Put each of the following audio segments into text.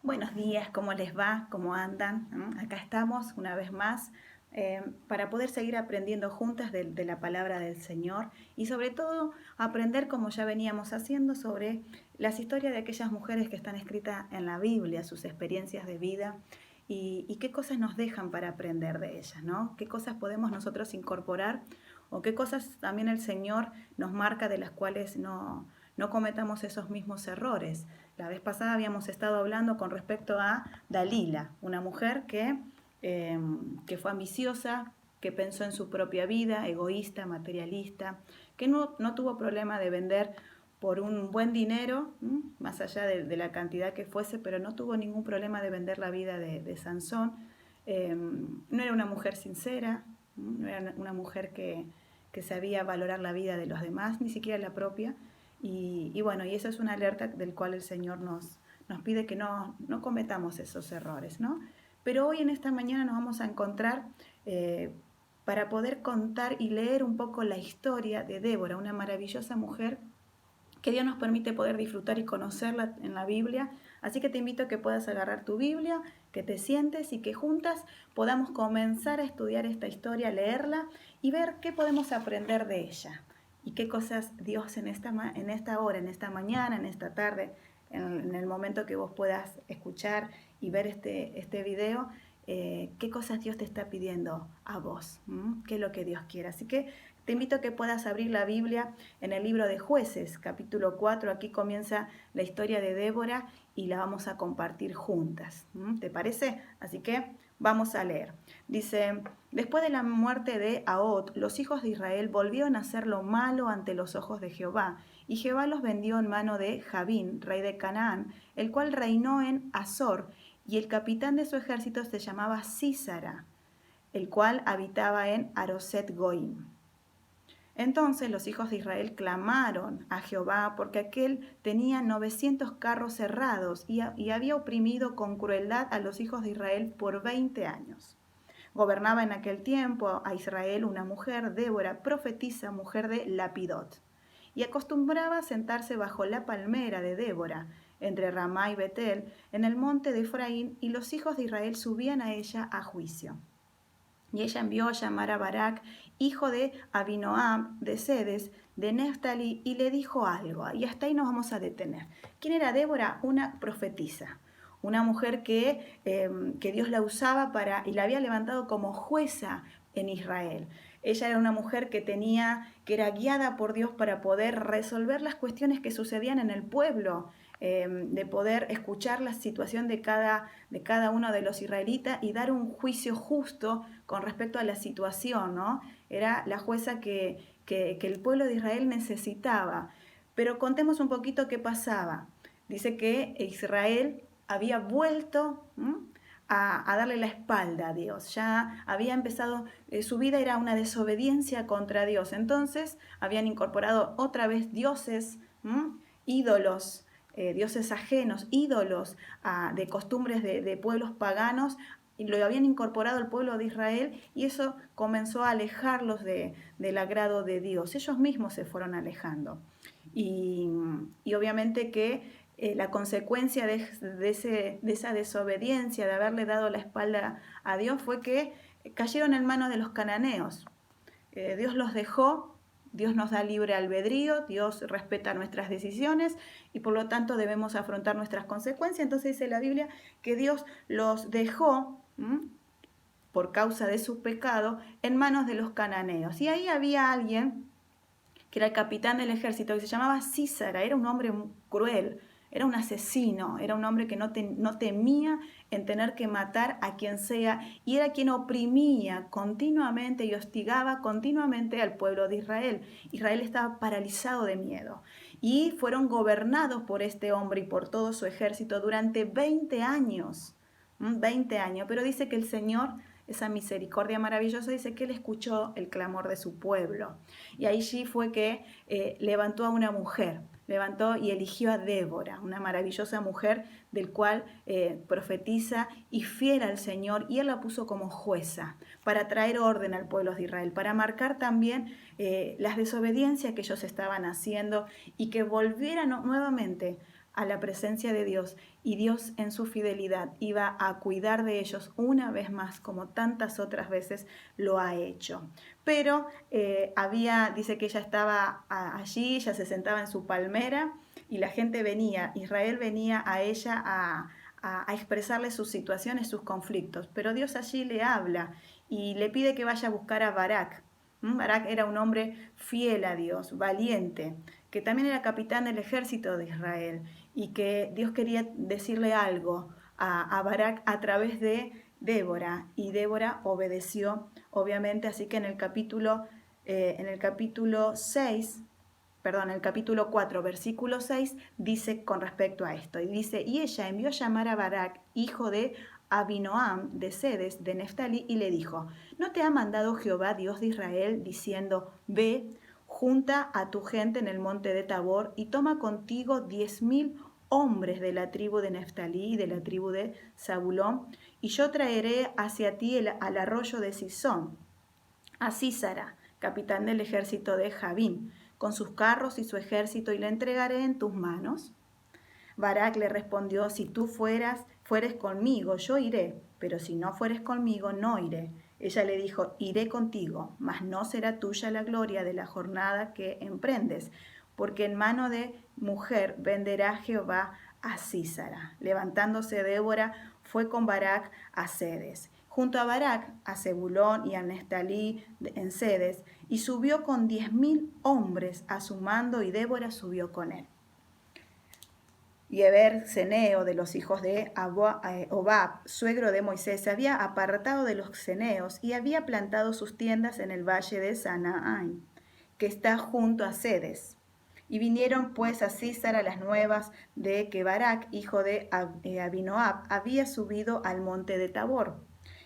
Buenos días, ¿cómo les va? ¿Cómo andan? Acá estamos una vez más para poder seguir aprendiendo juntas de la palabra del Señor y sobre todo aprender, como ya veníamos haciendo, sobre las historias de aquellas mujeres que están escritas en la Biblia, sus experiencias de vida y qué cosas nos dejan para aprender de ellas, ¿no? ¿Qué cosas podemos nosotros incorporar o qué cosas también el Señor nos marca de las cuales no cometamos esos mismos errores? La vez pasada habíamos estado hablando con respecto a Dalila, una mujer que fue ambiciosa, que pensó en su propia vida, egoísta, materialista, que no tuvo problema de vender por un buen dinero, más allá de la cantidad que fuese, pero no tuvo ningún problema de vender la vida de Sansón. No era una mujer sincera, no era una mujer que sabía valorar la vida de los demás, ni siquiera la propia. Y bueno, y eso es una alerta del cual el Señor nos pide que no cometamos esos errores, ¿no? Pero hoy en esta mañana nos vamos a encontrar para poder contar y leer un poco la historia de Débora, una maravillosa mujer que Dios nos permite poder disfrutar y conocerla en la Biblia. Así que te invito a que puedas agarrar tu Biblia, que te sientes y que juntas podamos comenzar a estudiar esta historia, leerla y ver qué podemos aprender de ella y qué cosas Dios en esta hora, en esta mañana, en esta tarde, en el momento que vos puedas escuchar y ver este video, qué cosas Dios te está pidiendo a vos, qué es lo que Dios quiere. Así que te invito a que puedas abrir la Biblia en el libro de Jueces, capítulo 4. Aquí comienza la historia de Débora y la vamos a compartir juntas. ¿Te parece? Así que vamos a leer. Dice: después de la muerte de Ahot, los hijos de Israel volvieron a hacer lo malo ante los ojos de Jehová, y Jehová los vendió en mano de Jabín, rey de Canaán, el cual reinó en Azor, y el capitán de su ejército se llamaba Sísara, el cual habitaba en Aroset Goim. Entonces los hijos de Israel clamaron a Jehová porque aquél tenía 900 carros cerrados y había oprimido con crueldad a los hijos de Israel por 20 años. Gobernaba en aquel tiempo a Israel una mujer, Débora, profetisa, mujer de Lapidot, y acostumbraba a sentarse bajo la palmera de Débora, entre Ramá y Betel, en el monte de Efraín, y los hijos de Israel subían a ella a juicio. Y ella envió a llamar a Barak, hijo de Abinoam, de Sedes, de Neftali, y le dijo algo. Y hasta ahí nos vamos a detener. ¿Quién era Débora? Una profetisa. Una mujer que Dios la usaba y la había levantado como jueza en Israel. Ella era una mujer que era guiada por Dios para poder resolver las cuestiones que sucedían en el pueblo, de poder escuchar la situación de cada uno de los israelitas y dar un juicio justo con respecto a la situación, ¿no? Era la jueza que el pueblo de Israel necesitaba. Pero contemos un poquito qué pasaba. Dice que Israel había vuelto a darle la espalda a Dios. Ya había empezado, su vida era una desobediencia contra Dios. Entonces habían incorporado otra vez dioses, ídolos, dioses ajenos, ídolos de costumbres de pueblos paganos, y lo habían incorporado al pueblo de Israel, y eso comenzó a alejarlos del agrado de Dios. Ellos mismos se fueron alejando. Y obviamente que la consecuencia de esa desobediencia, de haberle dado la espalda a Dios, fue que cayeron en manos de los cananeos. Dios los dejó. Dios nos da libre albedrío, Dios respeta nuestras decisiones y por lo tanto debemos afrontar nuestras consecuencias. Entonces dice la Biblia que Dios los dejó por causa de su pecado en manos de los cananeos. Y ahí había alguien que era el capitán del ejército, que se llamaba Sísara. Era un hombre cruel, era un asesino, era un hombre que no temía en tener que matar a quien sea, y era quien oprimía continuamente y hostigaba continuamente al pueblo de Israel. Israel estaba paralizado de miedo, y fueron gobernados por este hombre y por todo su ejército durante 20 años. 20 años, pero dice que el Señor, esa misericordia maravillosa, dice que Él escuchó el clamor de su pueblo. Y allí fue que levantó a una mujer, levantó y eligió a Débora, una maravillosa mujer del cual profetiza y fiel al Señor, y Él la puso como jueza para traer orden al pueblo de Israel, para marcar también las desobediencias que ellos estaban haciendo y que volvieran nuevamente a la presencia de Dios, y Dios en su fidelidad iba a cuidar de ellos una vez más, como tantas otras veces lo ha hecho. Pero dice que ella estaba allí, ella se sentaba en su palmera y la gente venía, Israel venía a ella a expresarle sus situaciones, sus conflictos, pero Dios allí le habla y le pide que vaya a buscar a Barak. Barak era un hombre fiel a Dios, valiente, que también era capitán del ejército de Israel, y que Dios quería decirle algo a Barak a través de Débora, y Débora obedeció, obviamente, así que en el capítulo 4, versículo 6, dice con respecto a esto, y dice, y ella envió a llamar a Barak, hijo de Abinoam, de Sedes, de Neftalí, y le dijo, ¿no te ha mandado Jehová, Dios de Israel, diciendo, ve, junta a tu gente en el monte de Tabor, y toma contigo 10,000 hombres de la tribu de Neftalí y de la tribu de Zabulón, y yo traeré hacia ti al arroyo de Sisón, a Sísara, capitán del ejército de Jabín, con sus carros y su ejército, y le entregaré en tus manos. Barak le respondió, si tú fueres conmigo, yo iré, pero si no fueres conmigo, no iré. Ella le dijo, iré contigo, mas no será tuya la gloria de la jornada que emprendes, porque en mano de mujer venderá Jehová a Sísara. Levantándose Débora, fue con Barak a Sedes. Junto a Barak, a Zebulón y a Neftalí en Sedes, y subió con 10,000 hombres a su mando, y Débora subió con él. Y Eber, ceneo de los hijos de Obab, suegro de Moisés, se había apartado de los ceneos y había plantado sus tiendas en el valle de Sanaim, que está junto a Sedes. Y vinieron pues a Sísara las nuevas de que Barak, hijo de Abinoam, había subido al monte de Tabor.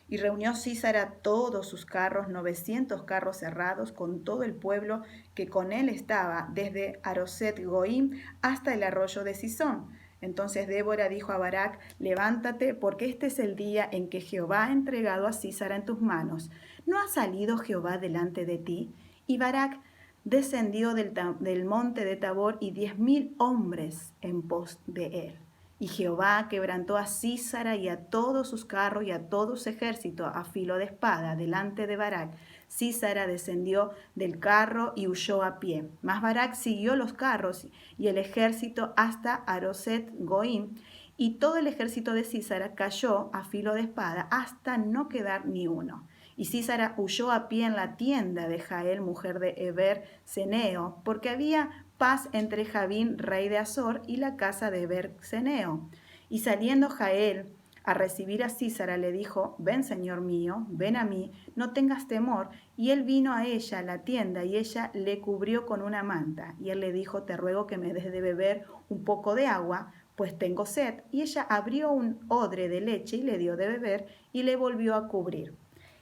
Y reunió Sísara todos sus carros, 900 carros cerrados, con todo el pueblo que con él estaba, desde Aroset Goim hasta el arroyo de Sisón. Entonces Débora dijo a Barak, levántate, porque este es el día en que Jehová ha entregado a Sísara en tus manos. ¿No ha salido Jehová delante de ti? Y Barak descendió del monte de Tabor, y 10,000 hombres en pos de él. Y Jehová quebrantó a Sísara y a todos sus carros y a todo su ejército a filo de espada delante de Barak. Sísara descendió del carro y huyó a pie. Mas Barak siguió los carros y el ejército hasta Aroset Goim, y todo el ejército de Sísara cayó a filo de espada hasta no quedar ni uno. Y Sísara huyó a pie en la tienda de Jael, mujer de Eber Ceneo, porque había paz entre Jabín, rey de Azor, y la casa de Eber Ceneo. Y saliendo Jael a recibir a Sísara, le dijo, ven, señor mío, ven a mí, no tengas temor. Y él vino a ella a la tienda, y ella le cubrió con una manta. Y él le dijo, te ruego que me des de beber un poco de agua, pues tengo sed. Y ella abrió un odre de leche y le dio de beber, y le volvió a cubrir.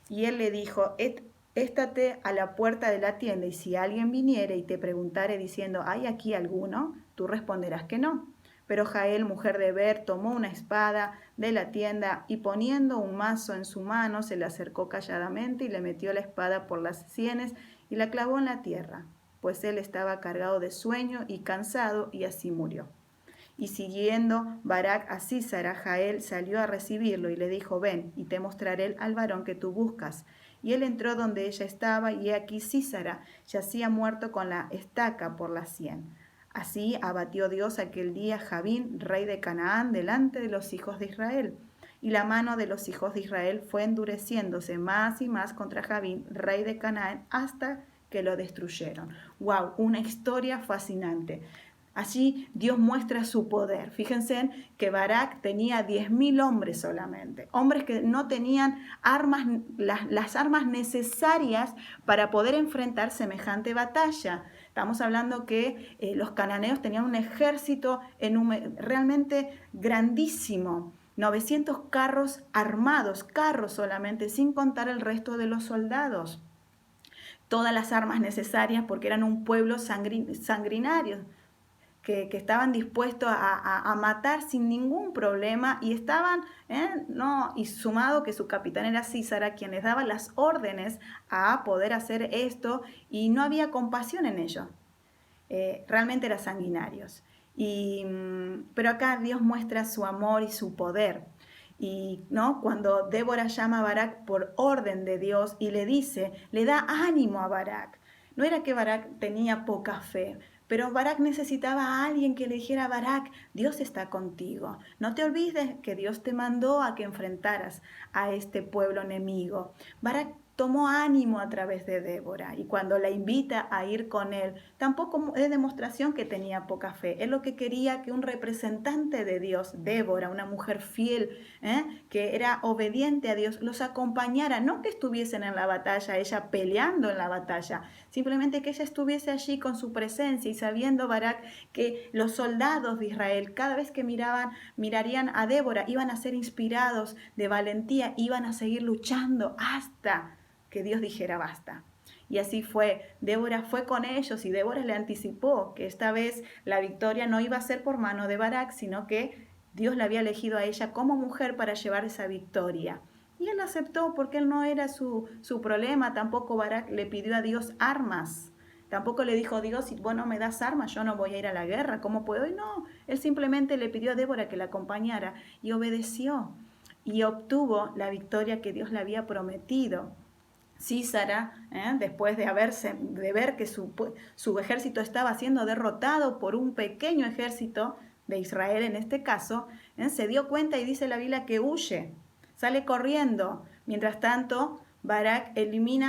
Y él le dijo, éstate a la puerta de la tienda, y si alguien viniere y te preguntare diciendo, ¿hay aquí alguno? Tú responderás que no. Pero Jael, mujer de Eber, tomó una espada de la tienda, y poniendo un mazo en su mano, se le acercó calladamente y le metió la espada por las sienes y la clavó en la tierra, pues él estaba cargado de sueño y cansado, y así murió. Y siguiendo Barak a Sísara, Jael salió a recibirlo y le dijo, ven, y te mostraré al varón que tú buscas. Y él entró donde ella estaba, y he aquí Sísara yacía muerto con la estaca por la sien. Así abatió Dios aquel día Jabín, rey de Canaán, delante de los hijos de Israel. Y la mano de los hijos de Israel fue endureciéndose más y más contra Jabín, rey de Canaán, hasta que lo destruyeron. ¡Wow! Una historia fascinante. Allí Dios muestra su poder. Fíjense que Barak tenía 10,000 hombres solamente, hombres que no tenían armas, las armas necesarias para poder enfrentar semejante batalla. Estamos hablando que los cananeos tenían un ejército realmente grandísimo. 900 carros armados, carros solamente, sin contar el resto de los soldados. Todas las armas necesarias, porque eran un pueblo sanguinario, que estaban dispuestos a matar sin ningún problema, y estaban, y sumado que su capitán era Sísara, quien les daba las órdenes a poder hacer esto, y no había compasión en ello. Realmente eran sanguinarios. Pero acá Dios muestra su amor y su poder. Y ¿no? Cuando Débora llama a Barak por orden de Dios y le dice, le da ánimo a Barak. No era que Barak tenía poca fe, pero Barak necesitaba a alguien que le dijera, Barak, Dios está contigo. No te olvides que Dios te mandó a que enfrentaras a este pueblo enemigo. Barak tomó ánimo a través de Débora y cuando la invita a ir con él, tampoco es demostración que tenía poca fe. Él lo que quería que un representante de Dios, Débora, una mujer fiel, que era obediente a Dios, los acompañara, no que estuviesen en la batalla, ella peleando en la batalla, simplemente que ella estuviese allí con su presencia y sabiendo Barak que los soldados de Israel cada vez que mirarían a Débora, iban a ser inspirados de valentía, iban a seguir luchando hasta que Dios dijera basta. Y así fue, Débora fue con ellos y Débora le anticipó que esta vez la victoria no iba a ser por mano de Barak, sino que Dios la había elegido a ella como mujer para llevar esa victoria. Y él aceptó porque él no era su problema, tampoco Barak le pidió a Dios armas. Tampoco le dijo Dios, si vos no me das armas, yo no voy a ir a la guerra, ¿cómo puedo? Y no, él simplemente le pidió a Débora que la acompañara y obedeció y obtuvo la victoria que Dios le había prometido. Císara, después de ver que su ejército estaba siendo derrotado por un pequeño ejército de Israel en este caso, se dio cuenta y dice la Biblia que huye, sale corriendo. Mientras tanto, Barak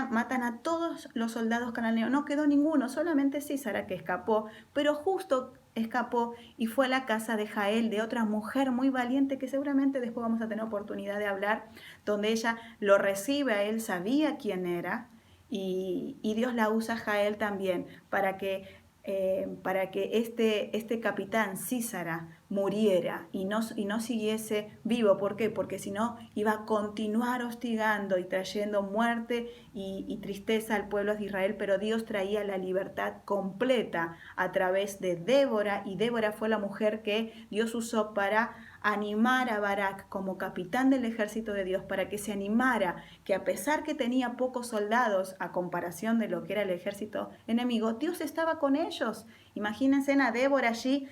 matan a todos los soldados cananeos, no quedó ninguno, solamente Císara que escapó, pero justo escapó y fue a la casa de Jael, de otra mujer muy valiente que seguramente después vamos a tener oportunidad de hablar, donde ella lo recibe a él, sabía quién era, y Dios la usa a Jael también para que este capitán Císara muriera y no siguiese vivo. ¿Por qué? Porque si no iba a continuar hostigando y trayendo muerte y tristeza al pueblo de Israel, pero Dios traía la libertad completa a través de Débora, y Débora fue la mujer que Dios usó para animar a Barak como capitán del ejército de Dios, para que se animara, que a pesar que tenía pocos soldados a comparación de lo que era el ejército enemigo, Dios estaba con ellos. Imagínense a Débora allí,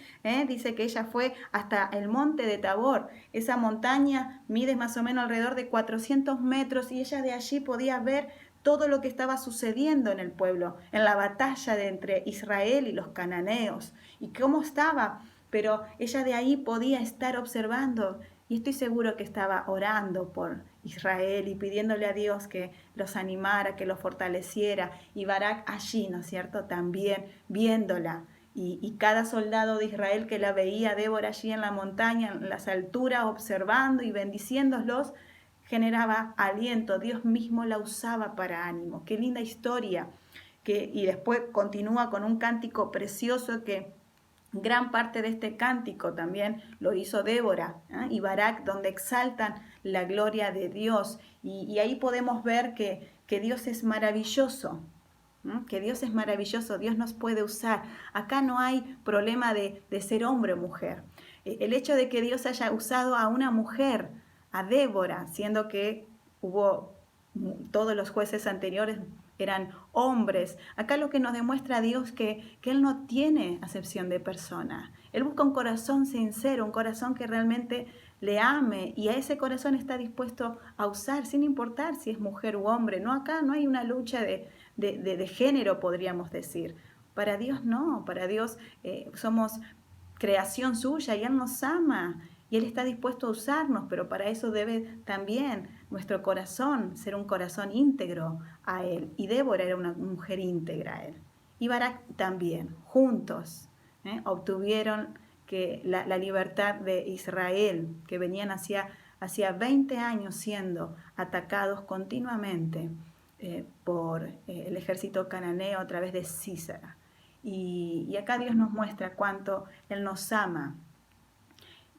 dice que ella fue hasta el monte de Tabor. Esa montaña mide más o menos alrededor de 400 metros y ella de allí podía ver todo lo que estaba sucediendo en el pueblo, en la batalla entre Israel y los cananeos, y cómo estaba, pero ella de ahí podía estar observando, y estoy seguro que estaba orando por Israel y pidiéndole a Dios que los animara, que los fortaleciera, y Barak allí, ¿no es cierto?, también viéndola, y cada soldado de Israel que la veía, Débora allí en la montaña, en las alturas, observando y bendiciéndolos, generaba aliento. Dios mismo la usaba para ánimo. Qué linda historia. Y después continúa con un cántico precioso que gran parte de este cántico también lo hizo Débora, y Barak, donde exaltan la gloria de Dios. Y ahí podemos ver que Dios es maravilloso, que Dios es maravilloso, Dios nos puede usar. Acá no hay problema de ser hombre o mujer. El hecho de que Dios haya usado a una mujer, a Débora, siendo que todos los jueces anteriores eran hombres. Acá lo que nos demuestra a Dios que Él no tiene acepción de persona. Él busca un corazón sincero, un corazón que realmente le ame, y a ese corazón está dispuesto a usar, sin importar si es mujer u hombre. No, acá no hay una lucha de género, podríamos decir. Para Dios no, para Dios somos creación suya y Él nos ama. Y Él está dispuesto a usarnos, pero para eso debe también nuestro corazón ser un corazón íntegro a Él. Y Débora era una mujer íntegra a Él. Y Barak también, juntos, obtuvieron la libertad de Israel, que venían hacía 20 años siendo atacados continuamente por el ejército cananeo a través de Císara. Y acá Dios nos muestra cuánto Él nos ama.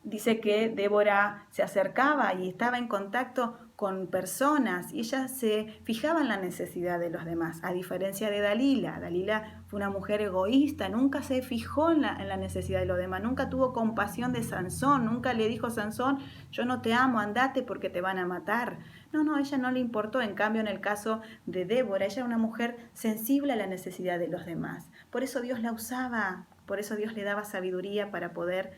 Dice que Débora se acercaba y estaba en contacto con personas y ella se fijaba en la necesidad de los demás, a diferencia de Dalila. Dalila fue una mujer egoísta, nunca se fijó en la necesidad de los demás, nunca tuvo compasión de Sansón, nunca le dijo a Sansón, yo no te amo, andate porque te van a matar. No, a ella no le importó. En cambio, en el caso de Débora, ella era una mujer sensible a la necesidad de los demás. Por eso Dios la usaba Por eso Dios le daba sabiduría para poder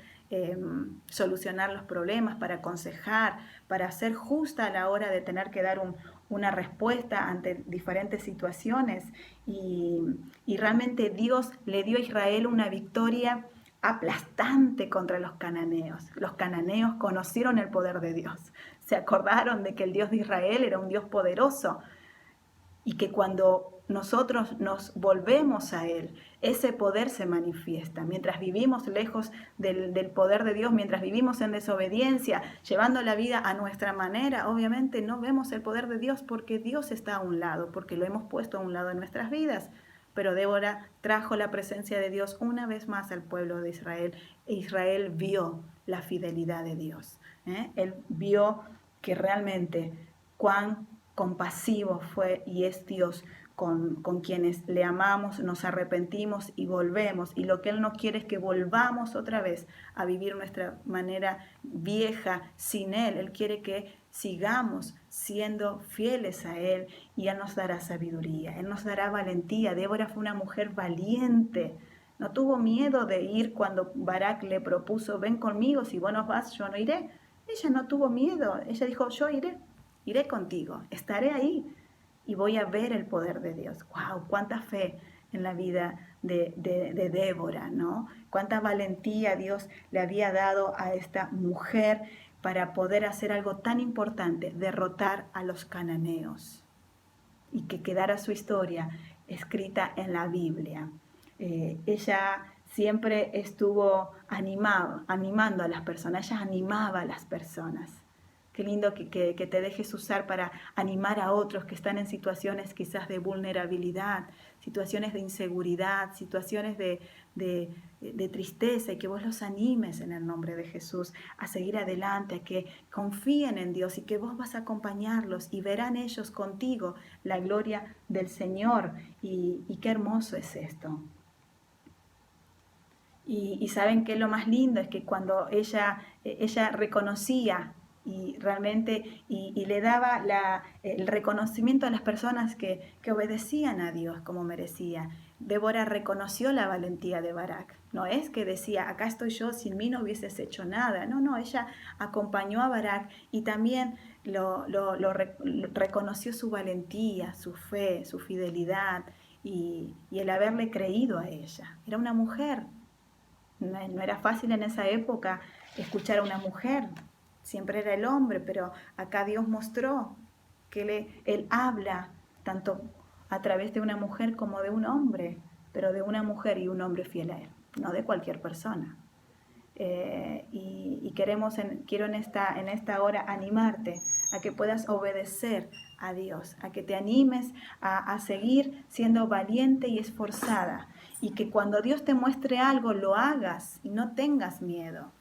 solucionar los problemas, para aconsejar, para ser justa a la hora de tener que dar una respuesta ante diferentes situaciones. Y realmente Dios le dio a Israel una victoria aplastante contra los cananeos. Los cananeos conocieron el poder de Dios. Se acordaron de que el Dios de Israel era un Dios poderoso y que cuando nosotros nos volvemos a Él, ese poder se manifiesta. Mientras vivimos lejos del poder de Dios, mientras vivimos en desobediencia, llevando la vida a nuestra manera, obviamente no vemos el poder de Dios porque Dios está a un lado, porque lo hemos puesto a un lado en nuestras vidas. Pero Débora trajo la presencia de Dios una vez más al pueblo de Israel, e Israel vio la fidelidad de Dios. Él vio que realmente cuán compasivo fue y es Dios con quienes le amamos, nos arrepentimos y volvemos. Y lo que Él no quiere es que volvamos otra vez a vivir nuestra manera vieja sin Él. Él quiere que sigamos siendo fieles a Él y Él nos dará sabiduría, Él nos dará valentía. Débora fue una mujer valiente. No tuvo miedo de ir cuando Barak le propuso, ven conmigo, si vos no vas, yo no iré. Ella no tuvo miedo, ella dijo, yo iré contigo, estaré ahí y voy a ver el poder de Dios. ¡Wow! ¡Cuánta fe en la vida de Débora!, ¿no? ¡Cuánta valentía Dios le había dado a esta mujer para poder hacer algo tan importante, derrotar a los cananeos! Y que quedara su historia escrita en la Biblia. Ella siempre estuvo animando a las personas, ella animaba a las personas. Qué lindo que te dejes usar para animar a otros que están en situaciones quizás de vulnerabilidad, situaciones de inseguridad, situaciones de tristeza, y que vos los animes en el nombre de Jesús a seguir adelante, a que confíen en Dios y que vos vas a acompañarlos y verán ellos contigo la gloria del Señor. Y qué hermoso es esto. Y saben que lo más lindo es que cuando ella reconocía y realmente y le daba el reconocimiento a las personas que obedecían a Dios como merecía. Débora reconoció la valentía de Barak. No es que decía, acá estoy yo, sin mí no hubieses hecho nada. No, ella acompañó a Barak y también reconoció su valentía, su fe, su fidelidad y el haberle creído a ella. Era una mujer. No era fácil en esa época escuchar a una mujer. Siempre era el hombre, pero acá Dios mostró que Él habla tanto a través de una mujer como de un hombre, pero de una mujer y un hombre fiel a Él, no de cualquier persona. Quiero en esta hora animarte a que puedas obedecer a Dios, a que te animes a seguir siendo valiente y esforzada, y que cuando Dios te muestre algo lo hagas y no tengas miedo.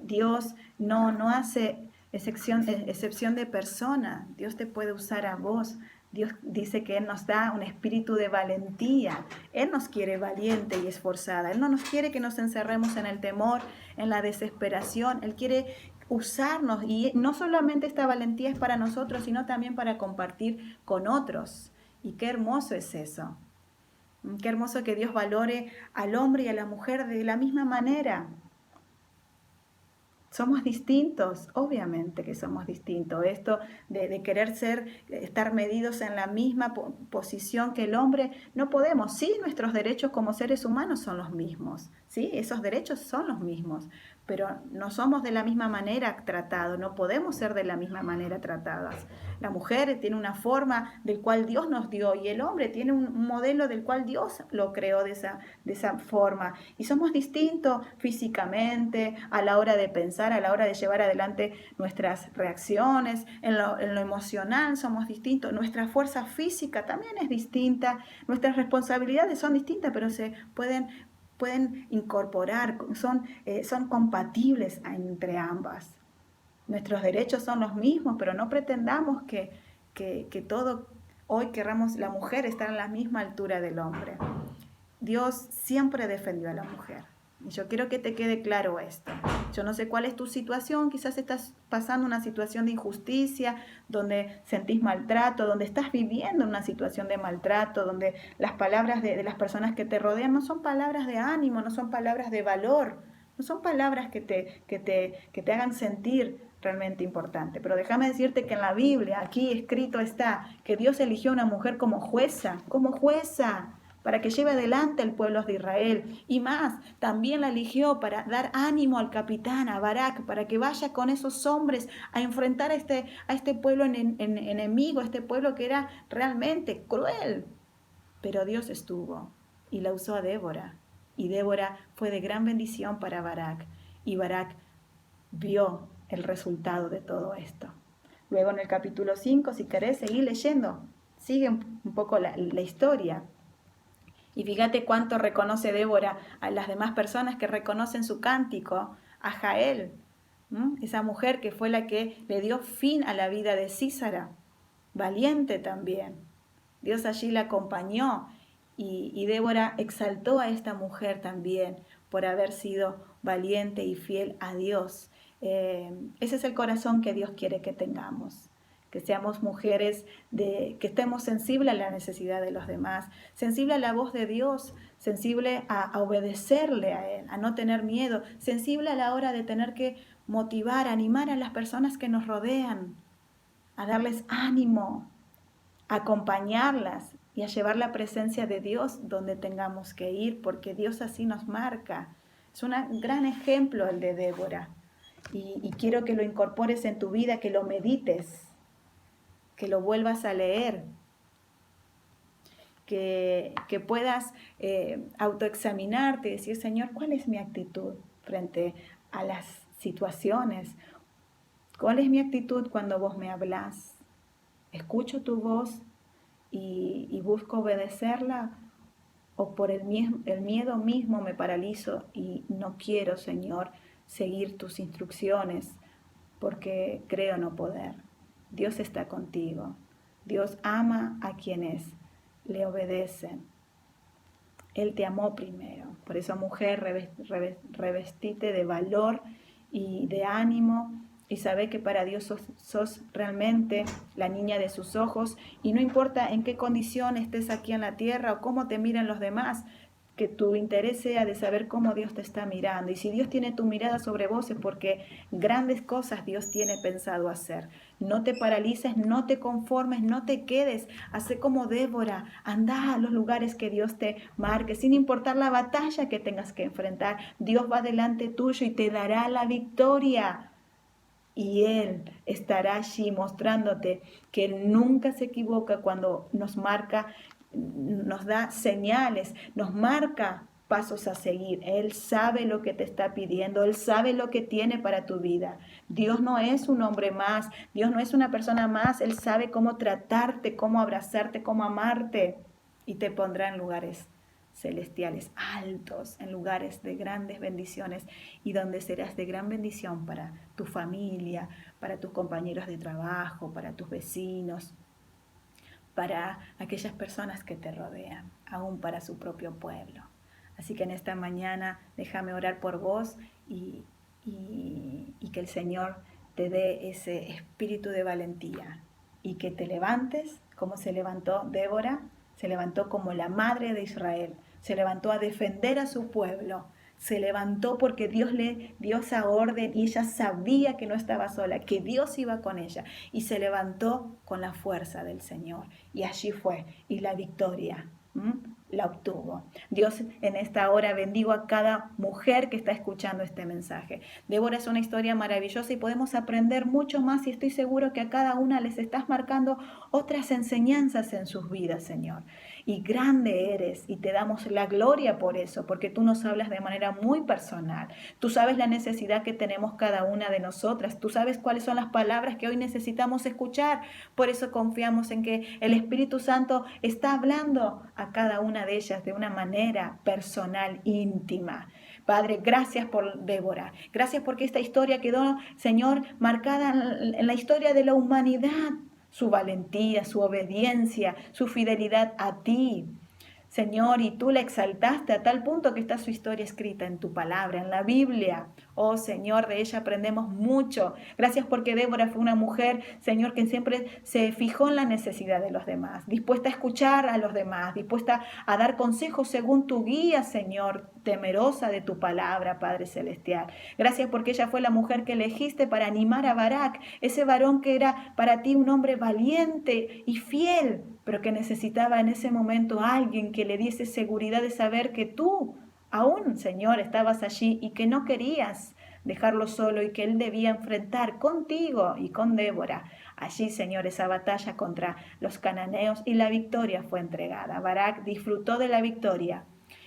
Dios no hace excepción de persona. Dios te puede usar a vos. Dios dice que Él nos da un espíritu de valentía. Él nos quiere valiente y esforzada. Él no nos quiere que nos encerremos en el temor, en la desesperación. Él quiere usarnos, y no solamente esta valentía es para nosotros, sino también para compartir con otros. Y qué hermoso es eso. Qué hermoso que Dios valore al hombre y a la mujer de la misma manera. Somos distintos, obviamente que somos distintos. Esto de querer estar medidos en la misma posición que el hombre, no podemos. Sí, nuestros derechos como seres humanos son los mismos, sí, esos derechos son los mismos, pero no somos de la misma manera tratados, no podemos ser de la misma manera tratadas. La mujer tiene una forma del cual Dios nos dio y el hombre tiene un modelo del cual Dios lo creó de esa forma. Y somos distintos físicamente, a la hora de pensar, a la hora de llevar adelante nuestras reacciones, en lo emocional somos distintos, nuestra fuerza física también es distinta, nuestras responsabilidades son distintas, pero se pueden incorporar, son compatibles entre ambas. Nuestros derechos son los mismos, pero no pretendamos que todo hoy querramos la mujer estar a la misma altura del hombre. Dios siempre defendió a la mujer. Y yo quiero que te quede claro esto. Yo no sé cuál es tu situación, quizás estás pasando una situación de injusticia, donde sentís maltrato, donde estás viviendo una situación de maltrato, donde las palabras de las personas que te rodean no son palabras de ánimo, no son palabras de valor, no son palabras que te hagan sentir realmente importante. Pero déjame decirte que en la Biblia, aquí escrito está, que Dios eligió a una mujer como jueza, para que lleve adelante el pueblo de Israel. Y más, también la eligió para dar ánimo al capitán, a Barak, para que vaya con esos hombres a enfrentar a este pueblo enemigo, a este pueblo que era realmente cruel. Pero Dios estuvo y la usó a Débora. Y Débora fue de gran bendición para Barak. Y Barak vio el resultado de todo esto. Luego en el capítulo 5, si querés seguir leyendo, sigue un poco la historia. Y fíjate cuánto reconoce Débora a las demás personas que reconocen su cántico, a Jael, esa mujer que fue la que le dio fin a la vida de Sísara, valiente también. Dios allí la acompañó y Débora exaltó a esta mujer también por haber sido valiente y fiel a Dios. Ese es el corazón que Dios quiere que tengamos. Que seamos mujeres que estemos sensibles a la necesidad de los demás, sensible a la voz de Dios, sensible a obedecerle a Él, a no tener miedo, sensible a la hora de tener que motivar, animar a las personas que nos rodean, a darles ánimo, a acompañarlas y a llevar la presencia de Dios donde tengamos que ir, porque Dios así nos marca. Es un gran ejemplo el de Débora y quiero que lo incorpores en tu vida, que lo medites, que lo vuelvas a leer, que puedas autoexaminarte y decir, Señor, ¿cuál es mi actitud frente a las situaciones? ¿Cuál es mi actitud cuando vos me hablas? ¿Escucho tu voz y busco obedecerla? ¿O por el miedo mismo me paralizo y no quiero, Señor, seguir tus instrucciones porque creo no poder? Dios está contigo. Dios ama a quienes le obedecen. Él te amó primero. Por eso, mujer, revestite de valor y de ánimo y sabe que para Dios sos realmente la niña de sus ojos y no importa en qué condición estés aquí en la tierra o cómo te miran los demás, que tu interés sea de saber cómo Dios te está mirando. Y si Dios tiene tu mirada sobre vos es porque grandes cosas Dios tiene pensado hacer. No te paralices, no te conformes, no te quedes. Hacé como Débora, anda a los lugares que Dios te marque, sin importar la batalla que tengas que enfrentar. Dios va delante tuyo y te dará la victoria. Y Él estará allí mostrándote que Él nunca se equivoca cuando nos marca, nos da señales, nos marca pasos a seguir. Él sabe lo que te está pidiendo, Él sabe lo que tiene para tu vida. Dios no es un hombre más, Dios no es una persona más, Él sabe cómo tratarte, cómo abrazarte, cómo amarte y te pondrá en lugares celestiales altos, en lugares de grandes bendiciones y donde serás de gran bendición para tu familia, para tus compañeros de trabajo, para tus vecinos, para aquellas personas que te rodean, aún para su propio pueblo. Así que en esta mañana déjame orar por vos y que el Señor te dé ese espíritu de valentía y que te levantes como se levantó Débora, se levantó como la madre de Israel, se levantó a defender a su pueblo, se levantó porque Dios le dio esa orden y ella sabía que no estaba sola, que Dios iba con ella y se levantó con la fuerza del Señor y allí fue y la victoria la obtuvo. Dios, en esta hora bendigo a cada mujer que está escuchando este mensaje. Débora es una historia maravillosa y podemos aprender mucho más y estoy seguro que a cada una les estás marcando otras enseñanzas en sus vidas, Señor. Y grande eres y te damos la gloria por eso, porque tú nos hablas de manera muy personal. Tú sabes la necesidad que tenemos cada una de nosotras. Tú sabes cuáles son las palabras que hoy necesitamos escuchar. Por eso confiamos en que el Espíritu Santo está hablando a cada una de ellas de una manera personal, íntima. Padre, gracias por Débora. Gracias porque esta historia quedó, Señor, marcada en la historia de la humanidad. Su valentía, su obediencia, su fidelidad a ti. Señor, y tú la exaltaste a tal punto que está su historia escrita en tu palabra, en la Biblia. Oh Señor, de ella aprendemos mucho. Gracias porque Débora fue una mujer, Señor, que siempre se fijó en la necesidad de los demás, dispuesta a escuchar a los demás, dispuesta a dar consejos según tu guía, Señor, temerosa de tu palabra, Padre Celestial. Gracias porque ella fue la mujer que elegiste para animar a Barak, ese varón que era para ti un hombre valiente y fiel, pero que necesitaba en ese momento a alguien que le diese seguridad de saber que tú aún, Señor, estabas allí y que no querías dejarlo solo y que él debía enfrentar contigo y con Débora. Allí, Señor, esa batalla contra los cananeos y la victoria fue entregada. Barak disfrutó de la victoria.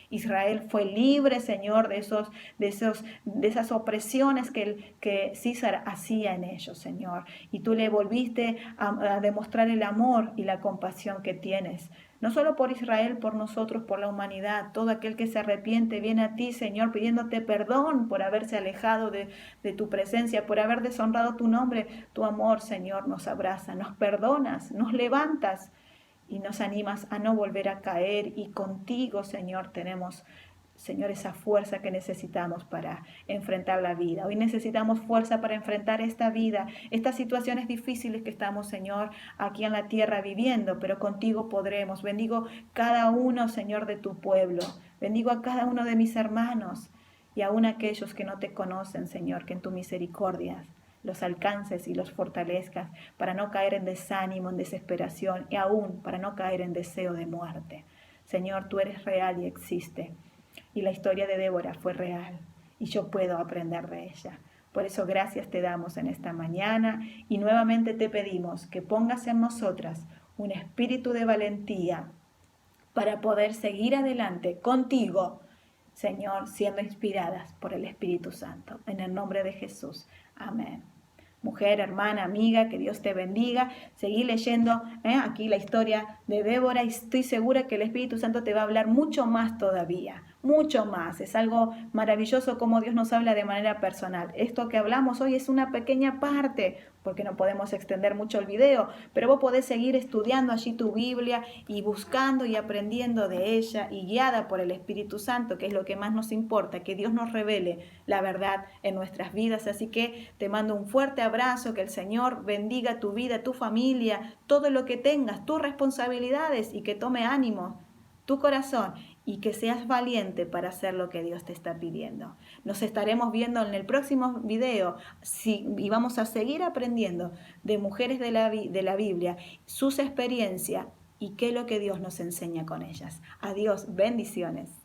Israel fue libre, Señor, de esas opresiones que César hacía en ellos, Señor. Y tú le volviste a demostrar el amor y la compasión que tienes. No solo por Israel, por nosotros, por la humanidad. Todo aquel que se arrepiente viene a ti, Señor, pidiéndote perdón por haberse alejado de tu presencia, por haber deshonrado tu nombre. Tu amor, Señor, nos abraza, nos perdonas, nos levantas y nos animas a no volver a caer, y contigo, Señor, tenemos, Señor, esa fuerza que necesitamos para enfrentar la vida. Hoy necesitamos fuerza para enfrentar esta vida, estas situaciones difíciles que estamos, Señor, aquí en la tierra viviendo, pero contigo podremos. Bendigo cada uno, Señor, de tu pueblo. Bendigo a cada uno de mis hermanos y aún aquellos que no te conocen, Señor, que en tu misericordia los alcances y los fortalezcas para no caer en desánimo, en desesperación y aún para no caer en deseo de muerte. Señor, tú eres real y existe. Y la historia de Débora fue real y yo puedo aprender de ella. Por eso gracias te damos en esta mañana y nuevamente te pedimos que pongas en nosotras un espíritu de valentía para poder seguir adelante contigo, Señor, siendo inspiradas por el Espíritu Santo. En el nombre de Jesús. Amén. Mujer, hermana, amiga, que Dios te bendiga. Seguí leyendo aquí la historia de Débora y estoy segura que el Espíritu Santo te va a hablar mucho más todavía, mucho más. Es algo maravilloso como Dios nos habla de manera personal. Esto que hablamos hoy es una pequeña parte, porque no podemos extender mucho el video, pero vos podés seguir estudiando allí tu Biblia y buscando y aprendiendo de ella y guiada por el Espíritu Santo, que es lo que más nos importa, que Dios nos revele la verdad en nuestras vidas. Así que te mando un fuerte abrazo, que el Señor bendiga tu vida, tu familia, todo lo que tengas, tus responsabilidades y que tome ánimo tu corazón y que seas valiente para hacer lo que Dios te está pidiendo. Nos estaremos viendo en el próximo video y vamos a seguir aprendiendo de mujeres de la Biblia, sus experiencias y qué es lo que Dios nos enseña con ellas. Adiós, bendiciones.